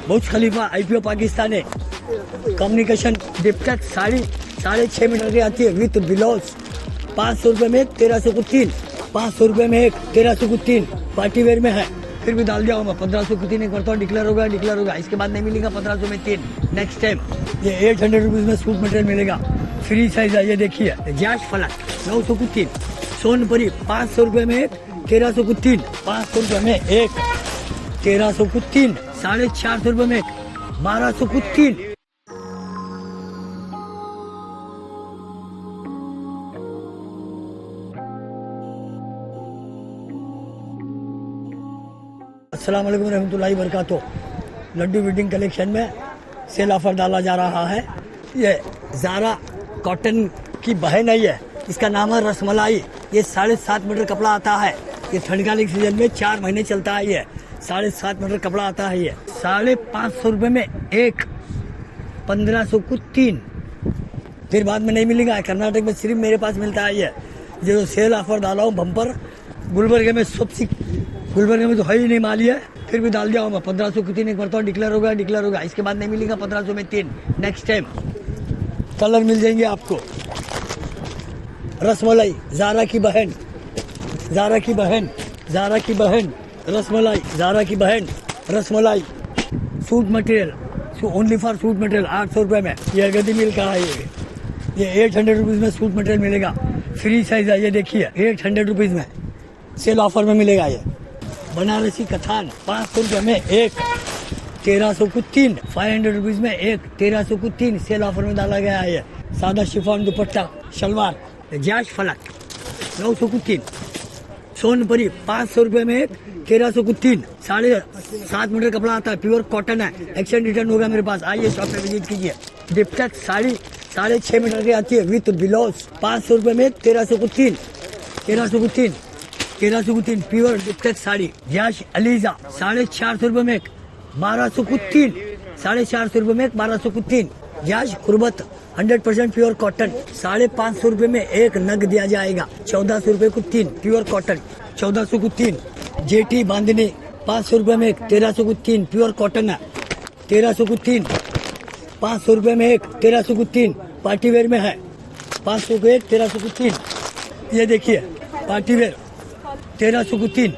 बुर्ज खलीफा IPO Pakistan है। Communication Diptex sari 6.5 metre की आती है विथ बिलोज। 500 रुपये में एक, 1300 को 3। 500 रुपये में एक, 1300 को 3 पार्टी वेयर में है। फिर भी डाल दिया हूँ मैं 1500 को 3 एक करता हूँ। डिक्लेयर होगा। इसके बाद नहीं मिलेगा 1500 में 3 नेक्स्ट टाइम। ये 800 रुपीज़ में सूट मटेरियल मिलेगा, फ्री साइज है। ये देखिए जैश फलक 900 को 3। सोनपरी 500 रुपये में एक, 1300 को 3। 500 रुपये में एक, 1300 को 3। 450 रुपये में एक, 1200 को 3। अस्सलाम वालेकुम रहमतुल्लाहि बरकातो। लड्डू वेडिंग कलेक्शन में सेल ऑफर डाला जा रहा है। ये ज़ारा कॉटन की बहन है। इसका नाम है रसमलाई। ये 7.5 मीटर कपड़ा आता है। ये ठंड के सीजन में 4 महीने चलता है। ये 7.5 मीटर कपड़ा आता है। ये 550 रुपये में एक, 1500 को 3। फिर बाद में नहीं मिलेगा। कर्नाटक में सिर्फ मेरे पास मिलता है। ये जो सेल ऑफर डाला हूँ बम्पर। गुलबर्गे में गुलबर्गे में तो है ही नहीं माल है। फिर भी डाल दिया हूँ मैं 1500 को 3 एक करता हूँ। डिक्लेयर होगा। इसके बाद नहीं मिलेगा 1500 में 3 नेक्स्ट टाइम। कलर मिल जाएंगे आपको। रसमलाई ज़ारा की बहन, रसमलाई ज़ारा की बहन rasmalai. Suit material only for suit material 800 रुपये में। ये गदी मिल का है। ये 800 रुपीज़ में सूट मटेरियल मिलेगा, फ्री साइज है। ये देखिए 800 रुपीज़ में सेल ऑफर में मिलेगा। ये बनारसी कथान 500 रुपये में एक, 1300 को 3। 500 रुपीज़ में एक, 1300 को 3 सेल ऑफर में डाला गया है। ये सादा शिफॉन दुपट्टा शलवार जैश फलक 900 को 3। सोनपरी 500 रुपये में एक, 1300 को 3। 7.5 मीटर कपड़ा आता है, प्योर कॉटन है। एक्सचेंज रिटर्न होगा मेरे पास। आइए शॉप पे विजिट कीजिए। डिप्टेक्स साड़ी 6.5 मीटर की आती है विथ ब्लाउज। 500 रुपये में 1300 को 3। 1300 को 3 pure Diptex sari. Jaish ELISA 450 रुपये में एक, 1200 को 3। 450 रुपये में एक, 1200 को 3। जैश कुर्बत 100% प्योर कॉटन 550 रुपये में एक नग दिया जाएगा। 1400 रुपये को 3 प्योर कॉटन, 1400 को 3। जेटी बांधनी 500 रुपये में एक, 1300 को 3 प्योर कॉटन है। 1300 को 3। 500 रुपये में एक, 1300 को 3 पार्टी वेयर में है। 500 को एक, 1300 को 3। ये देखिए पार्टी वेयर 1300 को 3।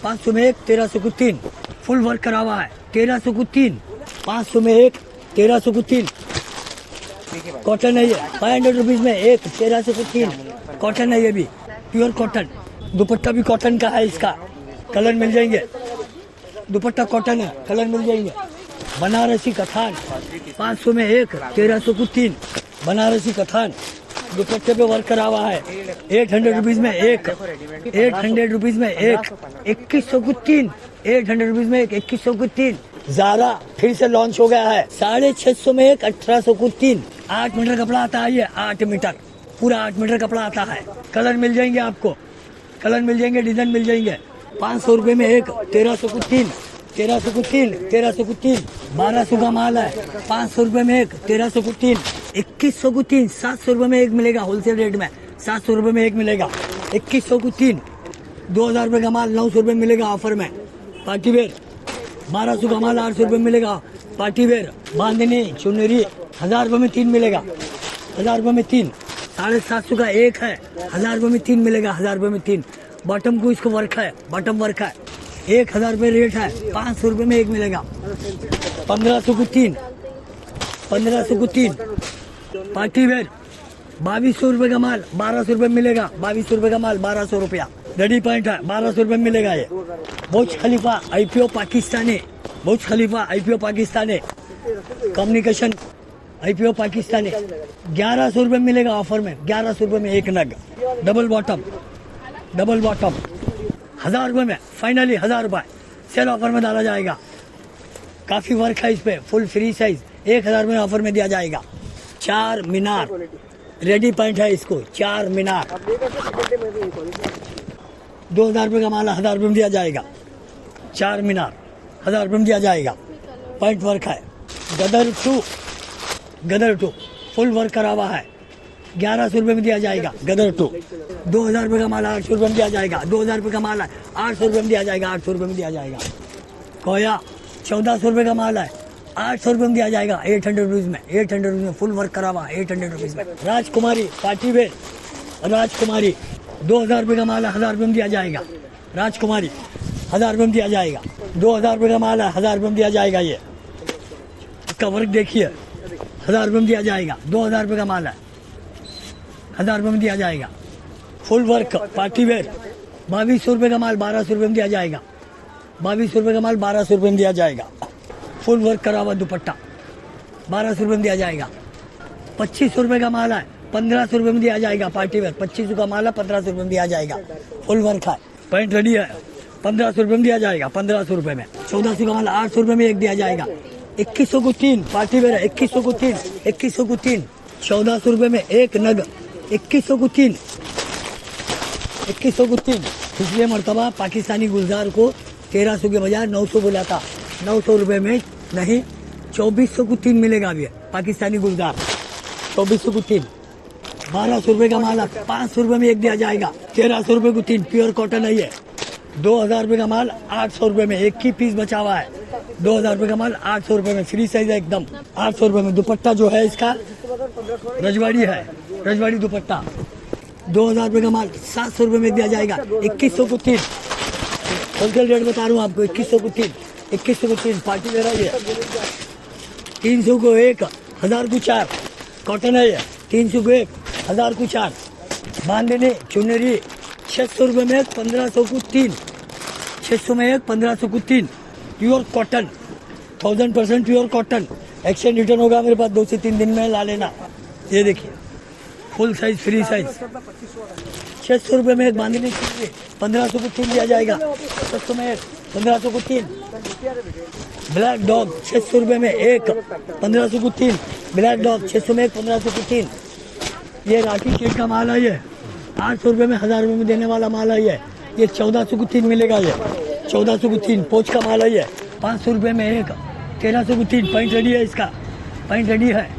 500 में एक, 1300 को 3 फुल वर्क करा हुआ है। 1300 को 3। 500 में एक, 1300 को 3 कॉटन है। ये 500 रुपीज़ में एक, 1300 को 3 कॉटन है। ये भी प्योर कॉटन। दुपट्टा भी कॉटन का है। इसका कलर मिल जाएंगे। दुपट्टा कॉटन है, कलर मिल जाएंगे। बनारसी कथान 500 में एक, 1300 को 3 बनारसी कथान दुपट्टे पे वर्क करा हुआ है। 800 रुपीज़ में एक, 800 रुपीज़ में एक, 2100 को 3। 800 रुपीज़ में एक, 2100 को 3। ज़ारा फिर से लॉन्च हो गया है। 650 में एक, 1800 को 3। 8 मीटर कपड़ा आता है। ये 8 मीटर पूरा 8 मीटर कपड़ा आता है। कलर मिल जाएंगे आपको, कलर मिल जाएंगे, डिजाइन मिल जाएंगे। 500 रुपये में एक, 1300 को 3। 1300 को 3, 1300 को 3 1200 का माल है। 500 रुपये में एक, 1300 को 3, 2100 को 3। 700 रुपये में एक मिलेगा होलसेल रेट में। 700 रुपये में एक मिलेगा। 2100 को 3। 2000 रुपये का माल 900 रुपये मिलेगा ऑफर में। पार्टी वेयर 1200 का माल 800 रुपये मिलेगा। पार्टी वेयर बांधनी चुनरी 1000 रुपये में 3 मिलेगा। 1000 रुपये में 3। 750 का एक है, 1000 रुपये में 3 मिलेगा। 1000 रुपये में 3 बॉटम को इसको वर्क है, बॉटम वर्क है। 1000 रुपये रेट है। 500 रुपये में एक मिलेगा। 1500 को 3। 1500 को 3 पार्टी वेयर 2200 रुपये का माल 1200 रुपये मिलेगा। 2200 रुपये का माल 1200 रुपया रेडी पॉइंट है। 1200 रुपये में मिलेगा। ये बुर्ज खलीफा IPO पाकिस्तानी, बुर्ज खलीफा IPO Pakistani communication IPO Pakistani 1100 रुपये मिलेगा ऑफर में। 1100 रुपये में एक नग डबल बॉटम 1000 रुपये में फाइनली 1000 रुपये सेल ऑफर में डाला जाएगा। काफ़ी वर्क है इस पे, फुल फ्री साइज 1000 में ऑफर में दिया जाएगा। 4 मीनार रेडी पॉइंट है इसको। 4 मीनार 2000 रुपये का माल 1000 रुपये में दिया जाएगा। 4 मीनार 1000 रुपये में दिया जाएगा। पॉइंट वर्क है। गदर टू फुल वर्क करा हुआ है। 1100 रुपये में दिया जाएगा। गदर टू 2000 रुपये का माल 800 रुपये में दिया जाएगा। 2000 रुपये का माल है 800 रुपये में दिया जाएगा। 800 रुपये में दिया जाएगा। कोया 1400 रुपये का माल है, 800 रुपये में दिया जाएगा, 800 रुपीज़ में, 800 रुपीज़ में फुल वर्क करा हुआ, 800 रुपीज़ में। राजकुमारी पार्टी वेयर, राजकुमारी 2000 रुपये का माल है, 1000 रुपये में दिया जाएगा। राजकुमारी 1000 रुपये में दिया जाएगा, 2000 रुपये का माल है, 1000 रुपये में दिया जाएगा। ये इसका वर्क देखिए, 1000 रुपये में दिया जाएगा, 2000 रुपये का माल है, 1000 रुपये में दिया जाएगा। फुल वर्क पार्टी वेयर 2200 रुपये का माल 1200 रुपये में दिया जाएगा, 2200 रुपये का माल 1200 रुपये में दिया जाएगा। फुल वर्क करा हुआ दुपट्टा 1200 रुपये में दिया जाएगा। 2500 रुपये का माल है, 1500 रुपये में दिया जाएगा। पार्टी वेयर 2500 का माल है, 1500 रुपये में दिया जाएगा। फुल वर्क है, पैंट रेडी है, 1500 रुपये में दिया जाएगा, 1500 रुपये में। 1400 का माल 800 रुपये में एक दिया जाएगा। 2100 को 3 पार्टी वेयर है, 2100 को 3, 2100 को 3, 1400 रुपये में एक नग, 2100 को 3, 2100 को 3। पिछले मरतबा पाकिस्तानी गुलजार को 1300 के बजाय 900 बोला था, 900 रुपये में नहीं, 2400 को 3 मिलेगा अभी पाकिस्तानी गुलजार, 2400 को 3। 1200 रुपये का माल 500 रुपये में एक दिया जाएगा। 1300 रुपये को 3 प्योर कॉटन है ये। 2000 रुपये का माल 800 रुपये में, एक ही पीस बचा हुआ है। 2000 रुपये का माल 800 रुपये में, फ्री साइज है एकदम, 800 रुपये में। दुपट्टा जो है इसका रजवाड़ी है, रजवाड़ी दुपट्टा। 2000 रुपये का माल 700 रुपये में दिया जाएगा। 2100 को 3, होलसेल रेट बता रहा हूँ आपको, 2100 को 3, 2100 को 3 पार्टी ले रहा है ये। 300 को 1, 1000 को 4 कॉटन है ये। 300 को 1, 1000 को 4 बांधनी चुनरी। 600 रुपये में 1500 को 3, 600 में 1, 1500 को 3 pure cotton, 1000% pure cotton. Exchange return होगा मेरे पास 2 से 3 दिन में, ला लेना। ये देखिए फुल साइज फ्री साइज। 600 रुपये में एक बांधनी चुनरी, 1500 को 3 दिया जाएगा। 600 में 1, 1500 को 3 ब्लैक डॉग। 600 रुपये में 1, 1500 को 3 ब्लैक डॉग। 600 में 1, 1500 को 3। ये राठी केट का माल है ये, 800 रुपये में 1000 रुपये में देने वाला माल है ये। 1400 को 3 मिलेगा ये, 1400 को 3 पोच का माल है ये। 500 रुपये में 1, 1300 को 3 पैंट रेडी है इसका, पैंट रेडी है,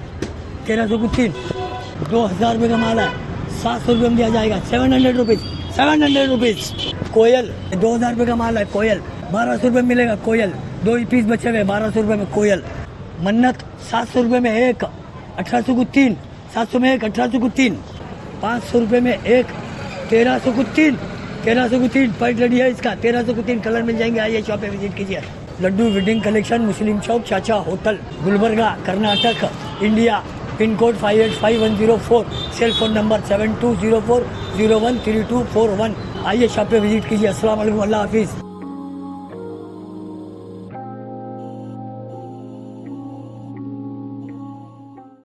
1300 को 3। 2000 रुपये का माल है, 700 रुपये में दिया जाएगा। 700 रुपीज़, 700 रुपीज़। कोयल 2000 रुपये का माल है, कोयल 1200 रुपये में मिलेगा। कोयल 2 ही पीस बचे हुए, 1200 रुपये में कोयल। मन्नत 700 रुपये में 1, 1800 को 3, 700 में 1, 1800 को 3। 500 रुपये में 1, 1300 को 3, 1300 को 3 पैंट रेडी है इसका। 1300 को 3 कलर मिल जाएंगे, आइए शॉप पे विजिट कीजिए। Laddu wedding collection, Muslim Chowk, Chacha hotel, Gulbarga, Karnataka, India. Pin code 585104, cell phone number 7204013241। आइए शॉप पे विजिट कीजिए। अस्सलाम वालेकुम, अल्लाह हाफिज़।